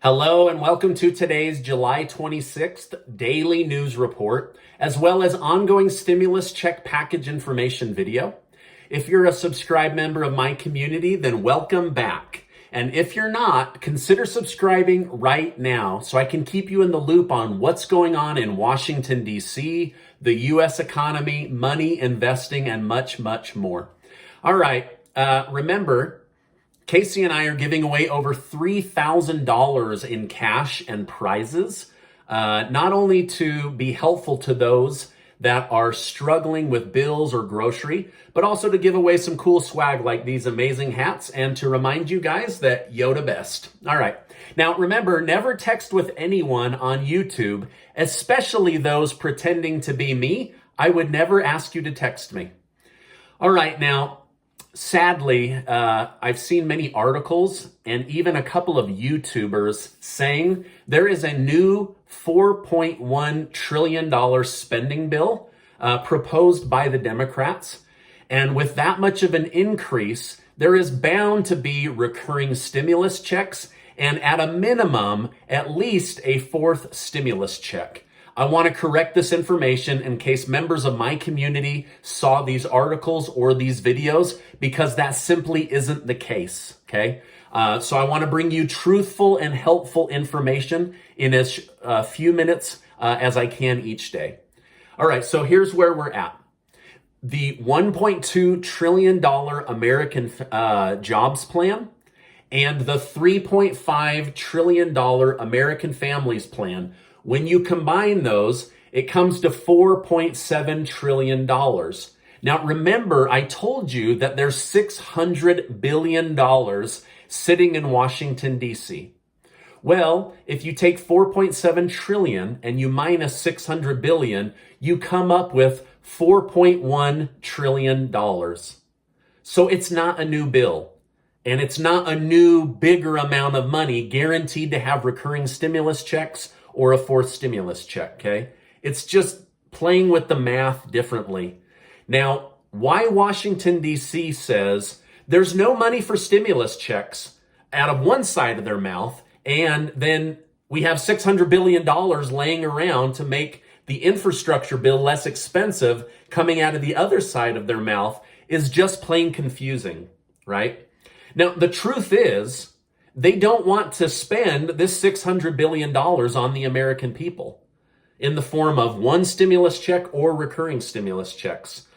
Hello and welcome to today's July 26th daily news report, as well as ongoing stimulus check package information video. If you're a subscribed member of my community, then welcome back. And if you're not, consider subscribing right now so I can keep you in the loop on what's going on in Washington, D.C., the U.S. economy, money, investing, and much, much more. All right, remember, Casey and I are giving away over $3,000 in cash and prizes, not only to be helpful to those that are struggling with bills or grocery, but also to give away some cool swag like these amazing hats and to remind you guys that Yoda best. All right. Now, remember, never text with anyone on YouTube, especially those pretending to be me. I would never ask you to text me. All right. Now, sadly, I've seen many articles and even a couple of YouTubers saying there is a new $4.1 trillion spending bill proposed by the Democrats. And with that much of an increase, there is bound to be recurring stimulus checks and at a minimum, at least a fourth stimulus check. I want to correct this information in case members of my community saw these articles or these videos, because that simply isn't the case, okay? So I want to bring you truthful and helpful information in as few minutes as I can each day. All right, so here's where we're at. The $1.2 trillion American Jobs Plan and the $3.5 trillion American Families Plan, when you combine those, it comes to $4.7 trillion. Now, remember, I told you that there's $600 billion sitting in Washington, D.C. Well, if you take 4.7 trillion and you minus 600 billion, you come up with $4.1 trillion. So it's not a new bill. And it's not a new, bigger amount of money guaranteed to have recurring stimulus checks or a fourth stimulus check, okay? It's just playing with the math differently. Now, why Washington, D.C. says there's no money for stimulus checks out of one side of their mouth, and then we have $600 billion laying around to make the infrastructure bill less expensive coming out of the other side of their mouth is just plain confusing, right? Now, the truth is, they don't want to spend this $600 billion on the American people in the form of one stimulus check or recurring stimulus checks.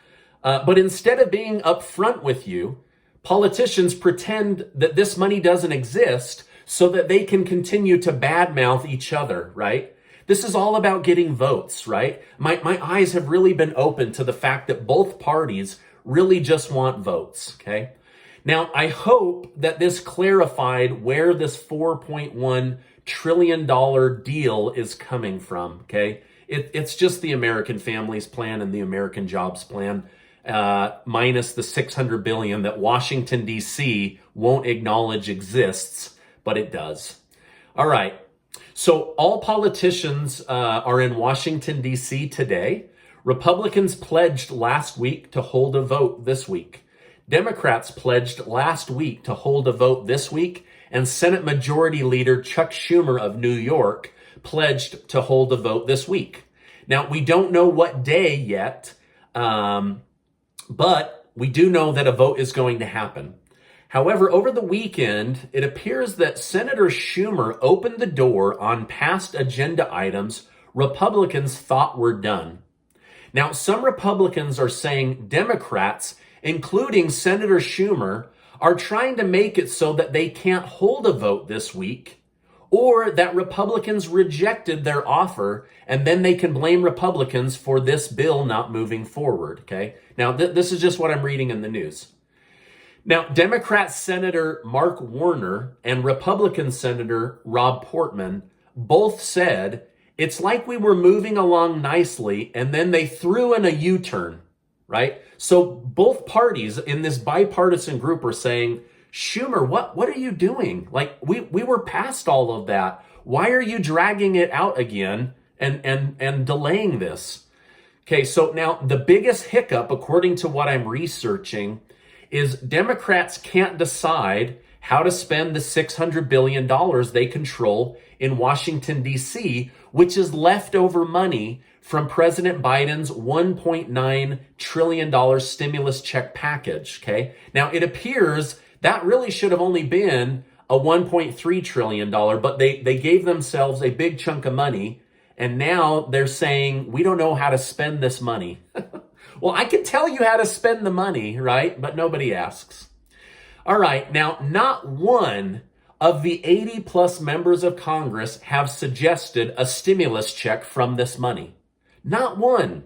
But instead of being upfront with you, politicians pretend that this money doesn't exist so that they can continue to badmouth each other, right? This is all about getting votes, right? My eyes have really been open to the fact that both parties really just want votes, okay? Now, I hope that this clarified where this $4.1 trillion deal is coming from, okay? It's just the American Families Plan and the American Jobs Plan, minus the $600 billion that Washington, D.C. won't acknowledge exists, but it does. All right, so all politicians are in Washington, D.C. today. Republicans pledged last week to hold a vote this week. Democrats pledged last week to hold a vote this week, and Senate Majority Leader Chuck Schumer of New York pledged to hold a vote this week. Now, we don't know what day yet, but we do know that a vote is going to happen. However, over the weekend, it appears that Senator Schumer opened the door on past agenda items Republicans thought were done. Now, some Republicans are saying Democrats, including Senator Schumer, are trying to make it so that they can't hold a vote this week, or that Republicans rejected their offer, and then they can blame Republicans for this bill not moving forward, okay? Now, this is just what I'm reading in the news. Now, Democrat Senator Mark Warner and Republican Senator Rob Portman both said, it's like we were moving along nicely, and then they threw in a U-turn, right? So both parties in this bipartisan group are saying, Schumer, what are you doing? Like, we were past all of that. Why are you dragging it out again and delaying this? Okay, so now the biggest hiccup, according to what I'm researching, is Democrats can't decide how to spend the $600 billion they control in Washington, D.C., which is leftover money from President Biden's $1.9 trillion stimulus check package, okay? Now, it appears that really should have only been a $1.3 trillion, but they gave themselves a big chunk of money, and now they're saying, we don't know how to spend this money. Well, I can tell you how to spend the money, right? But nobody asks. All right, now, not one of the 80 plus members of Congress have suggested a stimulus check from this money. Not one.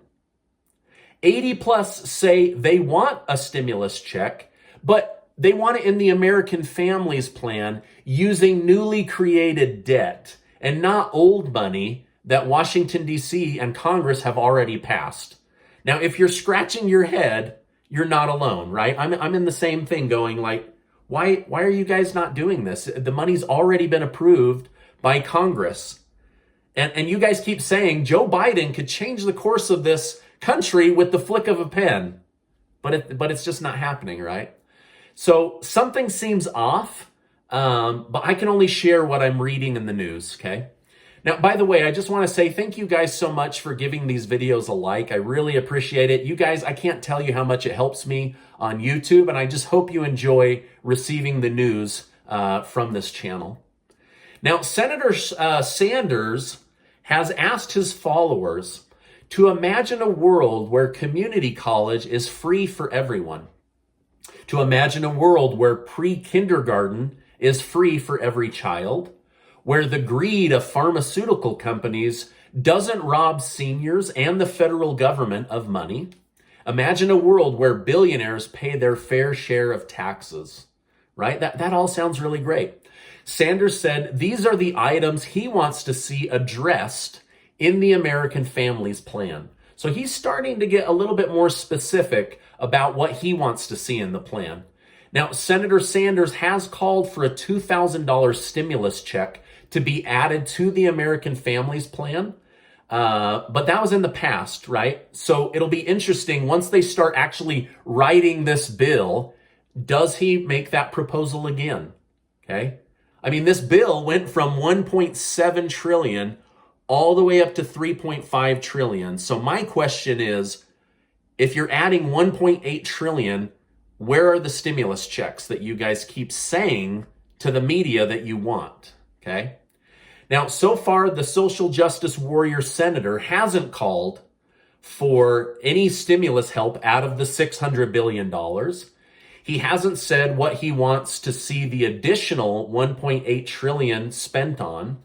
80 plus say they want a stimulus check, but they want it in the American Families Plan using newly created debt and not old money that Washington, D.C. and Congress have already passed. Now, if you're scratching your head, you're not alone, right? I'm in the same thing going like, why are you guys not doing this? The money's already been approved by Congress. And you guys keep saying Joe Biden could change the course of this country with the flick of a pen. But it's just not happening, right? So something seems off, but I can only share what I'm reading in the news, okay? Now, by the way, I just want to say thank you guys so much for giving these videos a like. I really appreciate it. You guys, I can't tell you how much it helps me on YouTube, and I just hope you enjoy receiving the news from this channel. Now, Senator Sanders has asked his followers to imagine a world where community college is free for everyone. To imagine a world where pre-kindergarten is free for every child, where the greed of pharmaceutical companies doesn't rob seniors and the federal government of money. Imagine a world where billionaires pay their fair share of taxes, right? That all sounds really great. Sanders said these are the items he wants to see addressed in the American Families Plan. So he's starting to get a little bit more specific about what he wants to see in the plan. Now, Senator Sanders has called for a $2,000 stimulus check to be added to the American Families Plan. But that was in the past, right? So it'll be interesting once they start actually writing this bill, does he make that proposal again? Okay. I mean, this bill went from 1.7 trillion all the way up to 3.5 trillion. So my question is, if you're adding 1.8 trillion, where are the stimulus checks that you guys keep saying to the media that you want? Okay. Now, so far, the social justice warrior senator hasn't called for any stimulus help out of the $600 billion. He hasn't said what he wants to see the additional 1.8 trillion spent on.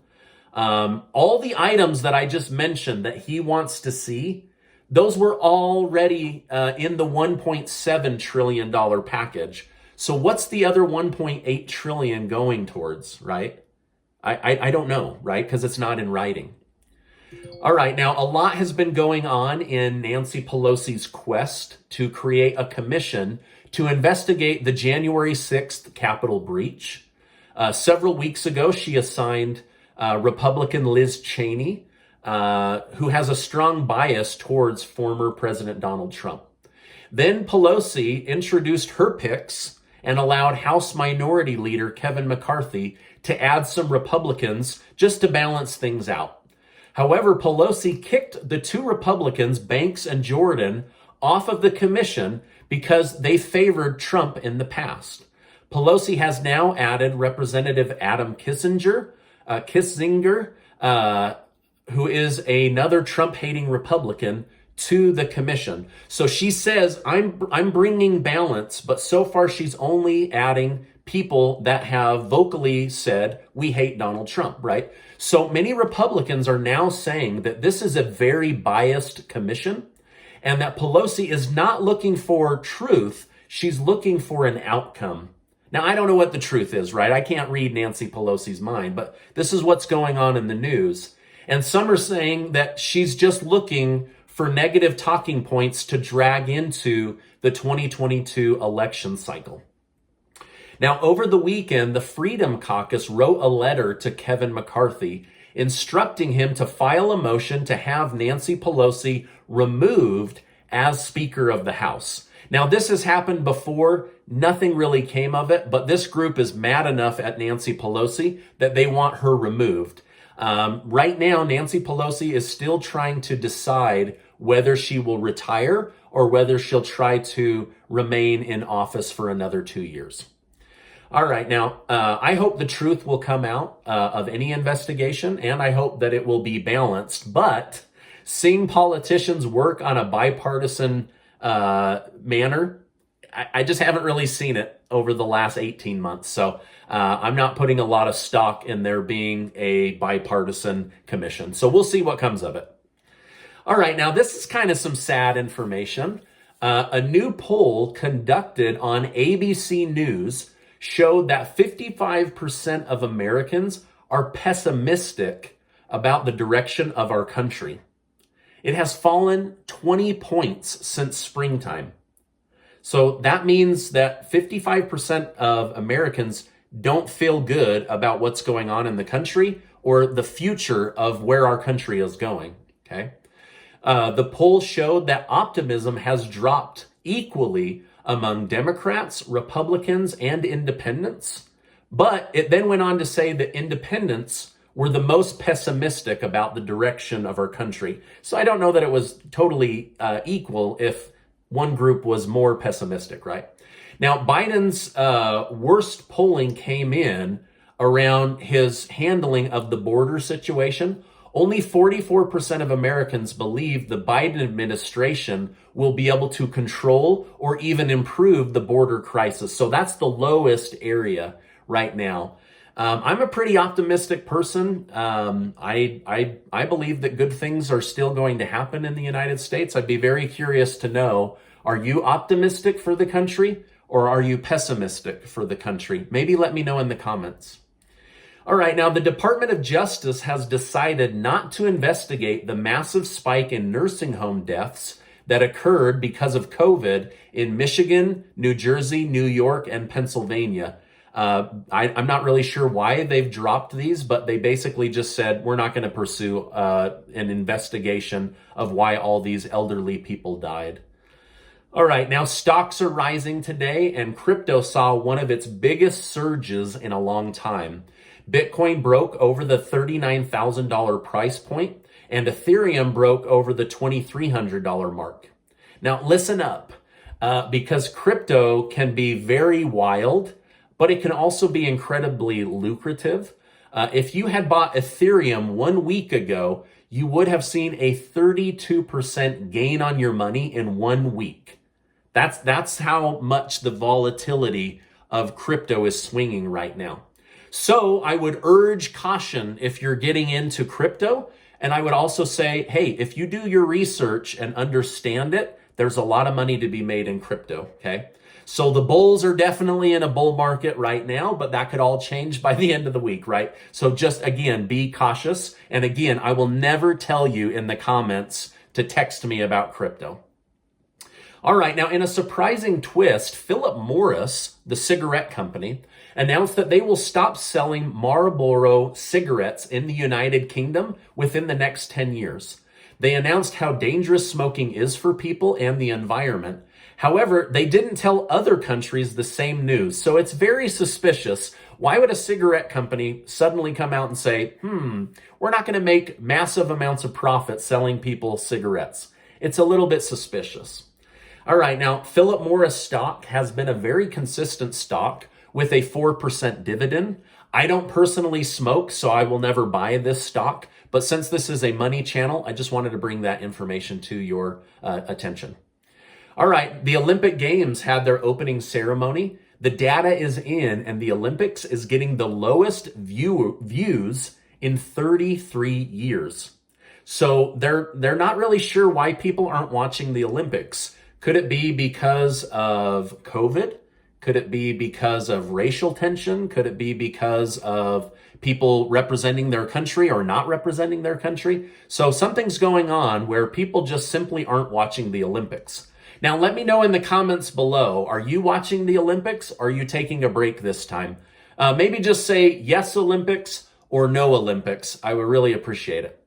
All the items that I just mentioned that he wants to see, those were already in the $1.7 trillion package. So what's the other 1.8 trillion going towards, right? I don't know, right? Because it's not in writing. All right, now a lot has been going on in Nancy Pelosi's quest to create a commission to investigate the January 6th Capitol breach. Several weeks ago, she assigned Republican Liz Cheney, who has a strong bias towards former President Donald Trump. Then Pelosi introduced her picks and allowed House Minority Leader Kevin McCarthy to add some Republicans just to balance things out. However, Pelosi kicked the two Republicans, Banks and Jordan, off of the commission because they favored Trump in the past. Pelosi has now added Representative Adam Kissinger, who is another Trump-hating Republican, to the commission. So she says, I'm bringing balance, but so far she's only adding people that have vocally said, we hate Donald Trump, right? So many Republicans are now saying that this is a very biased commission and that Pelosi is not looking for truth. She's looking for an outcome. Now, I don't know what the truth is, right? I can't read Nancy Pelosi's mind, but this is what's going on in the news. And some are saying that she's just looking for negative talking points to drag into the 2022 election cycle. Now, over the weekend, the Freedom Caucus wrote a letter to Kevin McCarthy instructing him to file a motion to have Nancy Pelosi removed as Speaker of the House. Now, this has happened before. Nothing really came of it, but this group is mad enough at Nancy Pelosi that they want her removed. Right now, Nancy Pelosi is still trying to decide whether she will retire or whether she'll try to remain in office for another 2 years. All right, now, I hope the truth will come out of any investigation, and I hope that it will be balanced. But seeing politicians work on a bipartisan manner, I just haven't really seen it over the last 18 months. So I'm not putting a lot of stock in there being a bipartisan commission. So we'll see what comes of it. All right, now this is kind of some sad information. A new poll conducted on ABC News showed that 55% of Americans are pessimistic about the direction of our country. It has fallen 20 points since springtime. So that means that 55% of Americans don't feel good about what's going on in the country or the future of where our country is going, okay? The poll showed that optimism has dropped equally among Democrats, Republicans, and independents. But it then went on to say that independents were the most pessimistic about the direction of our country. So I don't know that it was totally equal if one group was more pessimistic, right? Now, Biden's worst polling came in around his handling of the border situation. Only 44% of Americans believe the Biden administration will be able to control or even improve the border crisis. So that's the lowest area right now. I'm a pretty optimistic person. I believe that good things are still going to happen in the United States. I'd be very curious to know, are you optimistic for the country or are you pessimistic for the country? Maybe let me know in the comments. All right, now the Department of Justice has decided not to investigate the massive spike in nursing home deaths that occurred because of COVID in Michigan, New Jersey, New York, and Pennsylvania. I'm not really sure why they've dropped these, but they basically just said, we're not going to pursue an investigation of why all these elderly people died. All right, now stocks are rising today, and crypto saw one of its biggest surges in a long time. Bitcoin broke over the $39,000 price point, and Ethereum broke over the $2,300 mark. Now, listen up, because crypto can be very wild, but it can also be incredibly lucrative. If you had bought Ethereum 1 week ago, you would have seen a 32% gain on your money in 1 week. That's how much the volatility of crypto is swinging right now. So I would urge caution if you're getting into crypto. And I would also say, hey, if you do your research and understand it, there's a lot of money to be made in crypto, okay? So the bulls are definitely in a bull market right now, but that could all change by the end of the week, right? So just, again, be cautious. And again, I will never tell you in the comments to text me about crypto. All right, now in a surprising twist, Philip Morris, the cigarette company, announced that they will stop selling Marlboro cigarettes in the United Kingdom within the next 10 years. They announced how dangerous smoking is for people and the environment. However, they didn't tell other countries the same news, so it's very suspicious. Why would a cigarette company suddenly come out and say, we're not going to make massive amounts of profit selling people cigarettes? It's a little bit suspicious. All right, now, Philip Morris stock has been a very consistent stock with a 4% dividend. I don't personally smoke, so I will never buy this stock. But since this is a money channel, I just wanted to bring that information to your attention. All right, the Olympic Games had their opening ceremony. The data is in, and the Olympics is getting the lowest views in 33 years. So they're not really sure why people aren't watching the Olympics. Could it be because of COVID? Could it be because of racial tension? Could it be because of people representing their country or not representing their country? So something's going on where people just simply aren't watching the Olympics. Now, let me know in the comments below, are you watching the Olympics? Or are you taking a break this time? Maybe just say yes Olympics or no Olympics. I would really appreciate it.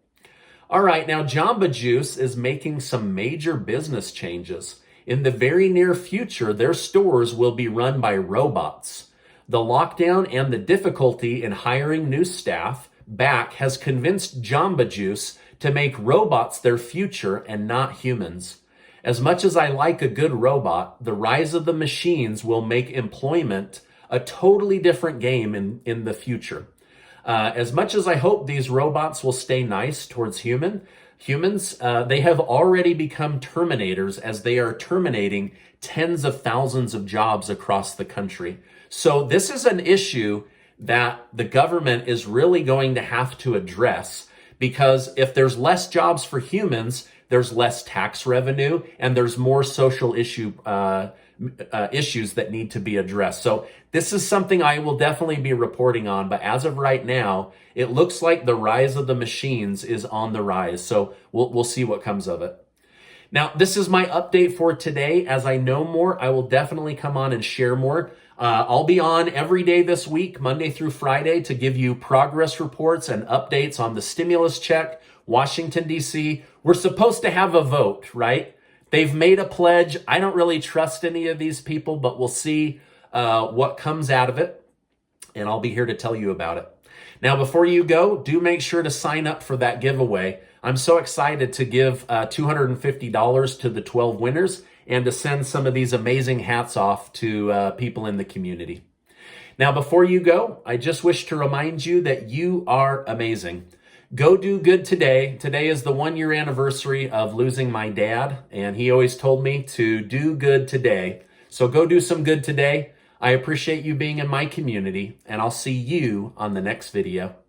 All right, now Jamba Juice is making some major business changes. In the very near future, their stores will be run by robots. The lockdown and the difficulty in hiring new staff back has convinced Jamba Juice to make robots their future and not humans. As much as I like a good robot, the rise of the machines will make employment a totally different game in the future. As much as I hope these robots will stay nice towards humans, they have already become terminators as they are terminating tens of thousands of jobs across the country. So this is an issue that the government is really going to have to address, because if there's less jobs for humans, there's less tax revenue and there's more social issues that need to be addressed. So this is something I will definitely be reporting on. But as of right now, it looks like the rise of the machines is on the rise. So we'll see what comes of it. Now, this is my update for today. As I know more, I will definitely come on and share more. I'll be on every day this week, Monday through Friday, to give you progress reports and updates on the stimulus check, Washington, D.C. We're supposed to have a vote, right? They've made a pledge. I don't really trust any of these people, but we'll see what comes out of it. And I'll be here to tell you about it. Now, before you go, do make sure to sign up for that giveaway. I'm so excited to give $250 to the 12 winners and to send some of these amazing hats off to people in the community. Now, before you go, I just wish to remind you that you are amazing. Go do good today. Today is the 1-year anniversary of losing my dad, and he always told me to do good today. So go do some good today. I appreciate you being in my community, and I'll see you on the next video.